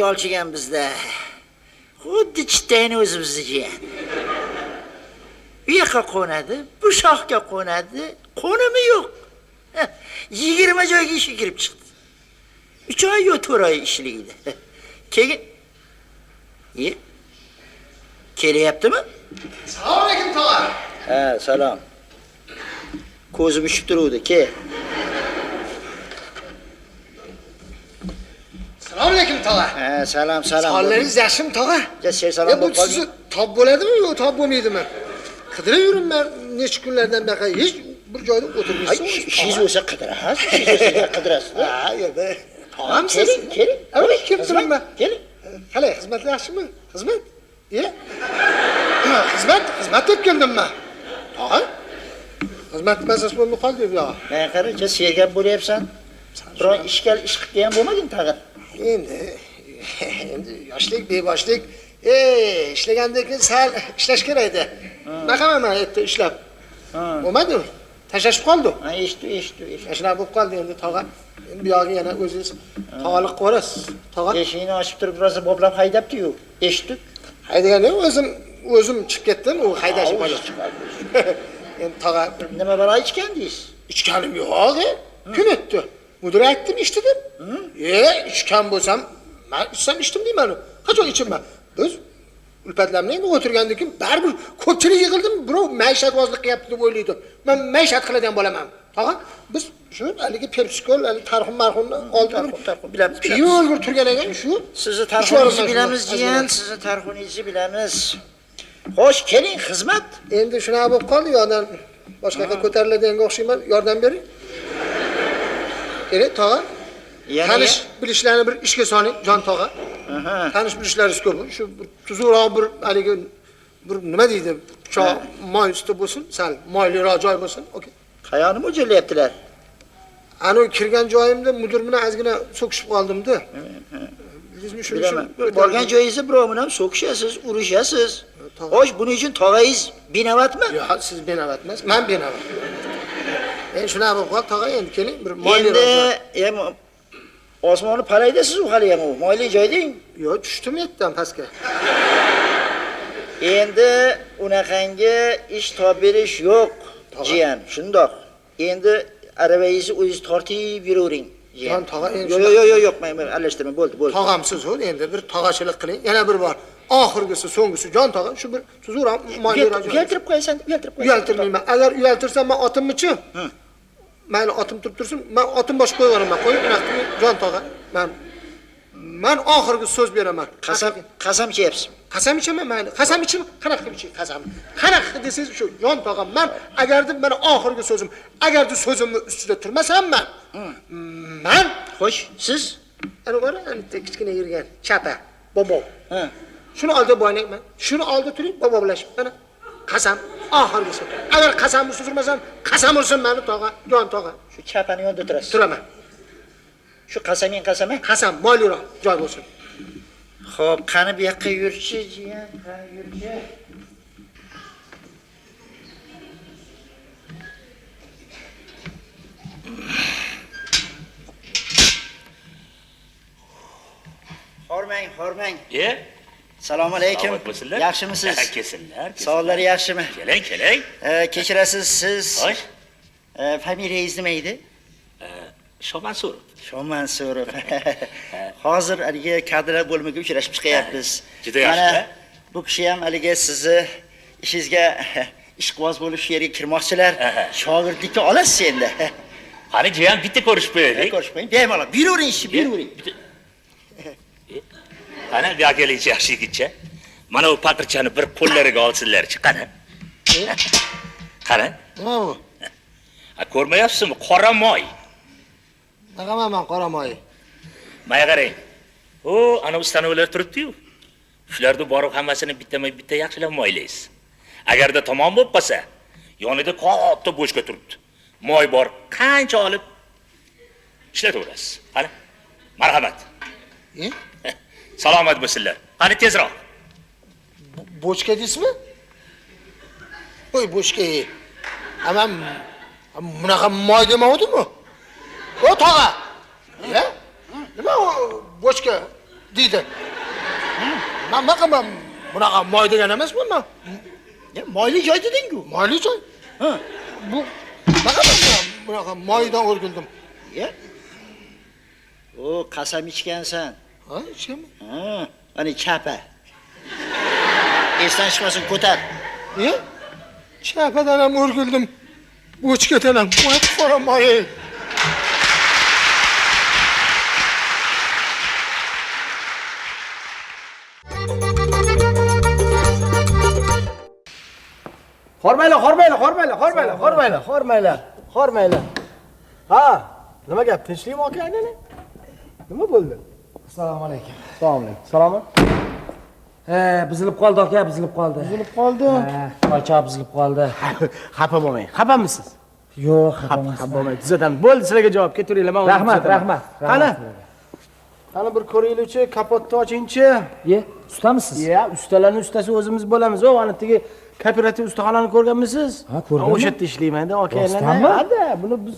olchigan bizda. Xuddi chittayni o'zimizniki. U yoqqa qo'nadi, bu shoxga qo'nadi, qo'nimi yo'q. 20 joyga ishga kirib chiqdi. 3 oy yo 4 oy ishlaydi. Keyin kelyaptimi? Assalomu alaykum tog'a. Ha, salom. Ko'zim ushib turuvdi, ke. Assalomu alaykum tog'a. Ha, salom. Sonlaringiz yaxshimi tog'a? Jasir salom Bu bo'lib sizni qolding. top bo'ladimi yo top bo'lmaydimi? Qidirib yuribman necha kunlardan beri hech bir joyda o'tirmaysiz. Ishingiz bo'lsa qidirasiz, ishingiz bo'lsa qidirasiz. Ha, yo'q. Tog'amsiz. Keling. Avval kim turibman? Keling. Qalay, xizmatlar yaxshimi? Xizmat? Xizmat deb keldimman. Tog'a? Xizmat masas bo'lmay qoldi bu yoq. Men qaracha sergap bo'lyapsan. Biroq ish qilib ham bo'lmading tag'in. Endi yoshlik, beboshlik, ishlagandan keyin sal ishlash kerak edi. Baqaman erta ishlab. Bo'lmadi. Tashlashib qoldi. Ha, eshitdi. Shuna bo'lib qoldi endi tog'a. Endi bu yog'i yana o'zingiz tog'alik qo'rasiz. Tog'a. Eshikni ochib turib rosa boblab haydabdi-yu. Eshitdik. Haydagani o'zim chiqib ketdim, u haydashib qoldi. Endi tog'a Nima bor ichgan deysiz? ichganim yo'q. Kun o'tdi. Mudir aytdim, eshitdim. Ichgan bo'lsam, men ichsam ichdim deyman. Qachon ichaman? Biz ulpatlarni endi o'tirgandan keyin baribir ko'pchilik yig'ildim, birov maishatbozlik qilyapti deb o'ylaydi. Men maishat qiladigan bo'laman. Tog'a, biz shu haligi perpsikol, tarxun-marxunni oldim. Bilamiz. Piyo o'lgur turgan ekan shu. Sizni tarxuningizni bilamiz, jiyan, sizni tarxuningizni bilamiz. Xo'sh, keling, xizmat. Endi shunaqa bo'lib qoldi, yo'qdan boshqaga ko'tariladanga o'xshayman, yordam bering. Kerak, tog'a. Tanish bilishlarni bir ishga soling, jon tog'a. Tanish bilishlaringiz ko'p. Shu tuzukroq bir haligi bir nima deydi? Pichoq moy usti bo'lsin, sal moyliroq joy bo'lsin. Okey. Qayoqni mo'ljallayaptilar? Ana kirgan joyimda mudir bilan ozgina so'kishib qoldim-da. Bildingizmi shu? Borgan joyingizda birov bilan so'kishasiz, urushasiz. Xo'sh, buning uchun tog'angiz binovatmi? Yo'q, siz binovat emas, men binovat. Endi shunaqa bo'lib qoldi, tog'a, endi keling, bir moyliroq. Endi osmonni palaydasiz u hali ham u. Moyli joyding? Yo'q, tushdim yerdan pastga. Endi unaqangi ish topib berish yo'q, jiyan, shundoq. Endi arabangizni o'zingiz tortib yuravering, jiyan. Tog'a, endi yo'q, men aralashtirma, bo'ldi. Tog'amsiz u, endi bir tog'achilik qiling. Yana bir bor. Oxirgisi, so'nggisi jon tog'a, shu bir tuzukroq moyliroq. Uyaltirib qo'yasan, Uyaltirmayman. Agar uyaltirsam men otimmichi? Mayli otim turib tursin, men otim boshqa qo'yib yuboraman. Qo'yib, unaqa jon tog'a. Men oxirgi so'z beraman. Qasam ichayapsiz. Qasam ichaman, mayli. Qasam ichaman, qanaqa qilib iching qasam. Qanaqa desangiz shu, jon tog'a, men agarda mana oxirgi so'zim, agarda so'zimni ustida turmasam men Xo'sh, siz ana qara, anitta kichkina yurgan chapa, bobo. Shuni oldi bo'ynayman. Shuni oldi turing, bobo bilashib. Mana qasam oxirgisi. Agar qasamni suzurmasam, qasam ursin meni tog'a, jon tog'a. Shu chapani yonida turasiz. Turaman. Shu qasaming qasam? Qasam moyliroq joy bo'lsin. Xo'p, qani bu yoqqa yurchi, jiyan, qani yurchi. Hormang. Assalomu alaykum. Yaxshimisiz? Kelsinlar. Sog'lari yaxshimi? Keling. Kechirasiz, siz. Xo'sh. Familiyangiz nima edi? Shomansurov. Shomansurov. Hozir haligi kadrlar bo'limiga uchrashib chiqyapmiz. Juda yaxshi. Mana bu kishi ham haligi sizni ishingizga ishqiboz bo'lib shu yerga kirmoqchilar. Shogirdlikka olasiz endi. Qani jiyan bitta ko'rishib qo'yaylik. Bemalol, buyuring ishni, buyuring. Qani bu akalikcha yaxshi yigitcha. Mana bu patirchani bir qo'llariga olsinlar-chi, qani. Qani? Nima bu? Ko'rmayapsizmi? Qora moy. Naqaman qora moy. Mana qarang. Ana ustanovalar turibdi-yu. Shularni borib hammasini bitta yaxshilab moylaysiz. Agarda tamom bo'lib qolsa, yonida katta boshqa turibdi. Moy bor, qancha olib ishlataverasiz. Qani? Marhamat. Salomat bo'lsinlar. Qani tezroq. Bochka deysizmi? Voy bochka. Amam bunaqa moy demovdimi? O tog'a. Nima u bochka deydi. Men nima qilaman? Bunaqa moy degan emasman men. Ya moyli joy deding-ku. Moyli joy. Ha. Bu nima qilaman? Bunaqa moydan o'rgildim. Ya. O qasam ichgansan. Ha, ichganman. Ha, ana chapa. Esdan chiqmasin, ko'tar. Chapadan ham o'rgildim. O'chkadan ham moy qora moy. Hormaylar. Ha, nima gap? Tinchlikmi aka aylanay? Nima bo'ldi? Assalomu alaykum. Assalomu alaykum. Salomon. Buzilib qoldi aka, buzilib qoldi. Buzilib qoldi. Oycha buzilib qoldi. Xafa bo'lmang. Xafamisiz? Yo'q, xafa Xafa bo'lmang. Tuzataman. Bo'ldi, sizlarga javob ketaveringlar. Men Rahmat. Qani bir ko'ringlarchi, kapotni ochingchi. Ye, ustamisiz? Ya, ustalarning ustasi o'zimiz bo'lamiz. O, ana tigi kooperativ ustaxonani ko'rganmisiz? Ha, ko'rganman. O'sha yerda ishlayman-da, akalarlar. Rostdanmi? Hada, buni biz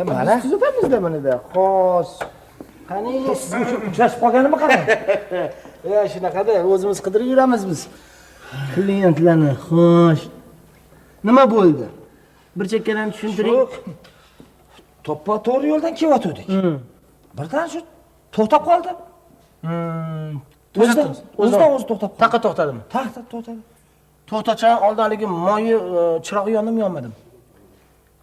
mana. tuzatamizda bunida. Xo'sh. Qani Siz uchun uchrashib qolganimi qani? Ya, shunaqada o'zimiz qidirib yuramiz biz. Klientlarni. Xo'sh. Nima bo'ldi? Bir chekkadan tushuntiring. To'ppa to'g'ri yo'ldan kelayotgandik. Birdan shu to'xtab qoldi. O'zidan o'zi to'xtab qoldi. Taqqa to'xtadimi? Taqqa to'xtadi. To'xtachang oldinligi moyi chirog'i yondimi, yonmadimi?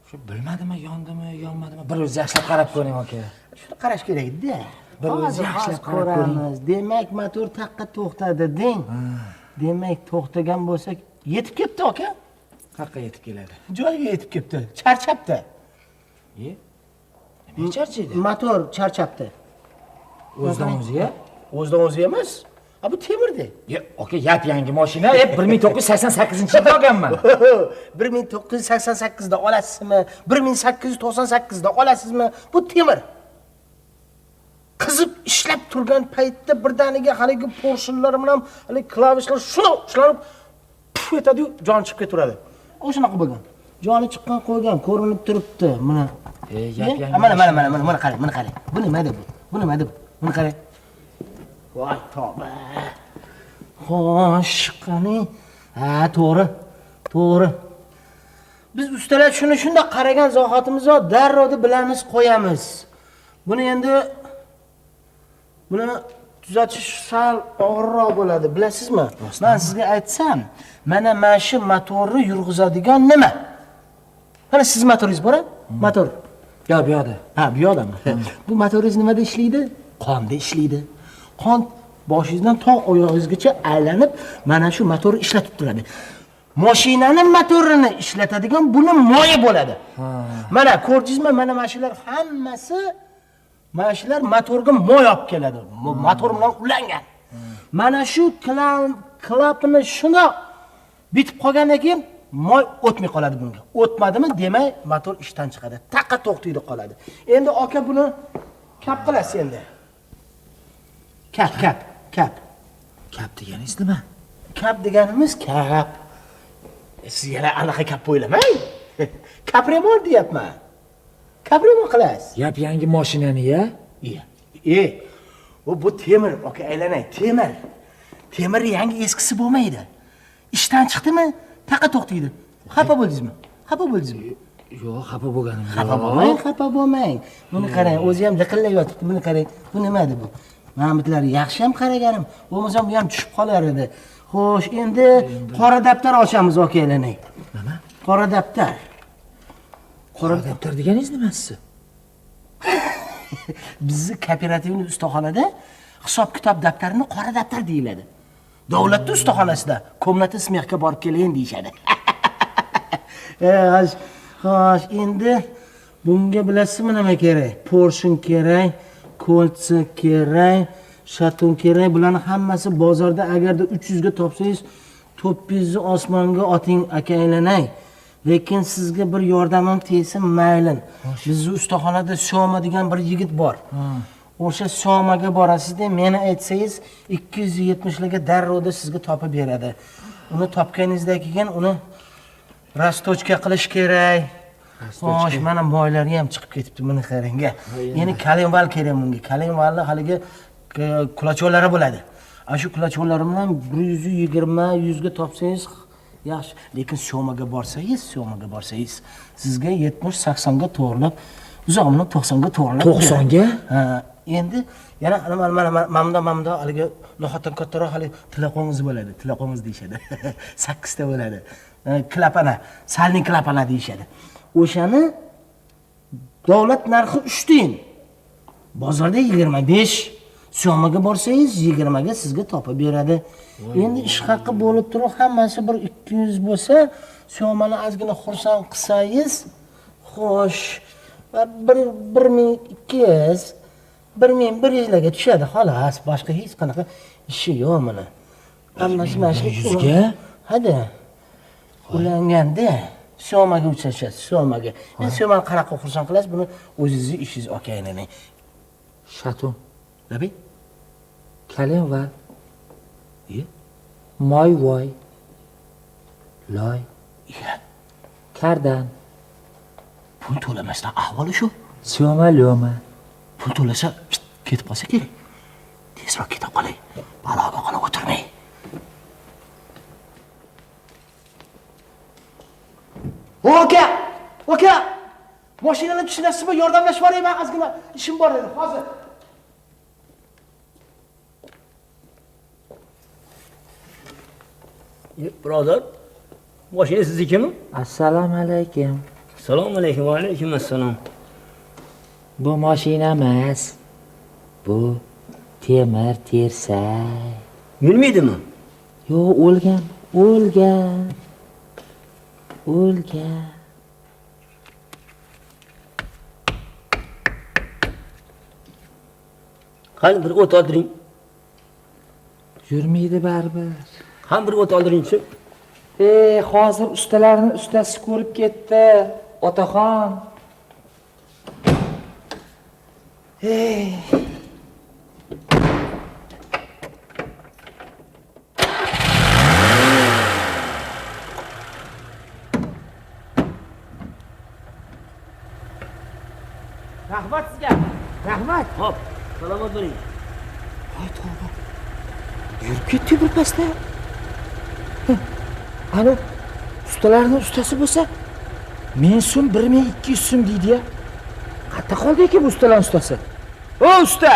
Shu bilmadimi, yondimi, yonmadimi? Bir o'zi yaxshilab qarab ko'ring aka. Shuni qarash kerak-da. Bir o'zi yaxshilab qarab ko'ring. Demak, motor taqqa to'xtadi deng. Demak, to'xtagan bo'lsak, yetib ketdi aka. Qaqqa yetib keladi. Joyiga yetib ketdi. Charchabdi. Nima charchaydi? Motor charchabdi. O'zidan o'ziga? O'zidan o'zi emas. Bu temirdi. Aka, yap yangi mashina, 1988-yilda olganman. 1988 da olasizmi? 1898 da olasizmi? Bu temir. Qizib ishlab turgan paytda birdaniga haligi porshunlar bilan haligi klavishlar shularni puf etadi-yu, jon chiqib ketaveradi. O shunaqa bo'lgan. Joni chiqqan qo'ygan, ko'rinib turibdi. Mana. Yap yangi. Mana qarang, mana qarang. Bu nima deb? Bu nima deb? Buni qarang. Voy tavba. Xo'sh, qani? Ha, to'g'ri. Biz ustalar shunda qaragan zohatimizda darrov bilamiz, qo'yamiz. Buni endi tuzatish sal og'irroq bo'ladi, bilasizmi? Men sizga aytsam, mana shu motorni yurg'izadigan nima? Mana siz motoringiz bor-a? Motor. Yo, bu yoqda. Ha, bu yoqdami? Bu motoringiz nimada ishlaydi? Qonda ishlaydi. Qon boshingizdan to oyog'ingizgacha aylanib, mana shu motorni ishlatib turadi. Mashinaning motorini ishlatadigan buni moyi bo'ladi. Mana ko'rdingizmi? Mana mashinlar hammasi mashinlar motorga moy olib keladi. Motor bilan ulangan. Mana shu klapni shuna bitib qolgandan keyin moy o'tmay qoladi bunga. O'tmadimi, demak, motor ishdan chiqadi. Taqqa to'xtaydi qoladi. Endi aka buni kap qilasiz endi. Kap. Kap deganingiz nima? Kap deganimiz kap. Siz yana anaqa kap o'ylamang. Kapremont deyapman. Kapremont qilasiz. Yap yangi mashinani-ya? Bu temir, aka aylanay, temir. Temir yangi eskisi bo'lmaydi. Ishdan chiqdimi, taqqa to'xtaydi. Xafa bo'ldingizmi? Yo'q, xafa bo'lganim yo'q. Xafa bo'lmang. Buni qarang, o'zi ham liqillab yotibdi. Buni qarang. Bu nima edi bu? Men bitlari yaxshi ham qaraganim, bo'lmasam bu ham tushib qolar edi. Xo'sh, endi qora daftar ochamiz, aka aylanay. Nima? Qora daftar. Qora daftar deganingiz nimasi? Bizni kooperativning ustaxonada hisob-kitob daftarini qora daftar deyiladi. Davlatning ustaxonasida komnata smexga borib kelayin deyshadi. Xo'sh, endi bunga bilasizmi nima kerak? Portion kerak, koltsa kerak, shaton kerak. Bularning hammasi bozorda agarda 300 ga topsangiz, 900 ni osmonga oting, aka aylanay. Lekin sizga bir yordamim tegsin, mayli. Bizning ustaxonada Soma degan bir yigit bor. O'sha Somaga borasiz-da, meni aytsangiz 270 larga darrovda sizga topib beradi. Uni topganingizdan keyin uni rastochka qilish kerak. Xo'sh, mana moylari ham chiqib ketibdi, buni qarang. Ya'ni kalenval kerak bunga. Kalenvalni haligi kulachonlari bo'ladi. Ana shu kulachonlarim bilan 120, 100 ga topsangiz yaxshi. Lekin Syomaga borsangiz, sizga 70-80 ga to'g'rilab, uzog'ini 90 ga to'g'rilab. 90 ga? Ha, endi yana mana haligi lohatdan kattaroq hali tilaqongiz bo'ladi. Tilaqongiz deyshadi. 8 ta bo'ladi. Klapana, salning klapana deyshadi. O'shani davlat narxi 3 tiyin. Bozorda 25. Syomaga borsangiz 20 ga sizga topib beradi. Endi ish haqi bo'lib turib hammasi bir 200 bo'lsa, Syomani ozgina xursand qilsangiz, xo'sh, va 1200, 1100 larga tushadi xolos. Boshqa hech qanaqa ishi yo'q mana. Hammasi mana shu 100 ga? Hadi. Ulanganda Syomaga uchrashasiz, Syomaga. Endi Syomani qanaqa xursand qilasiz, buni o'zingizni ishingiz okaylaning. Shatum. Nabi? Kalem va Ye? moy voy. Loy. Ya, Kardan. pul to'lamasdan ahvoli shu. Syoma lyoma. Pul to'lasa ketib qolsa kerak. Tezroq ketib qolay. Baloga qolib o'tirmay. Aka! Mashinani tushunasizmi? Yordamlashib boray, men ozgina ishim bor edi. Hozir. Birodar, mashina siznikimi? Assalomu alaykum. Assalomu alaykum, va alaykum assalom. Bu mashina emas. Bu temir tersak. Yurmaydimi? Yo'q, o'lgan. Qani bir o't oldiring. Yurmaydi baribir. Qani bir o't oldiringchi. Hozir ustalarni ustasi ko'rib ketdi, otaxon. Rahmat sizga. Rahmat. Hop, salomat bo'ling. Yurib ketdi bir pasda. Ana ustalarning ustasi bo'lsa, 1000 so'm, 1200 so'm deydi-ya. Qayerda qoldi ekan bu ustalar ustasi? O usta!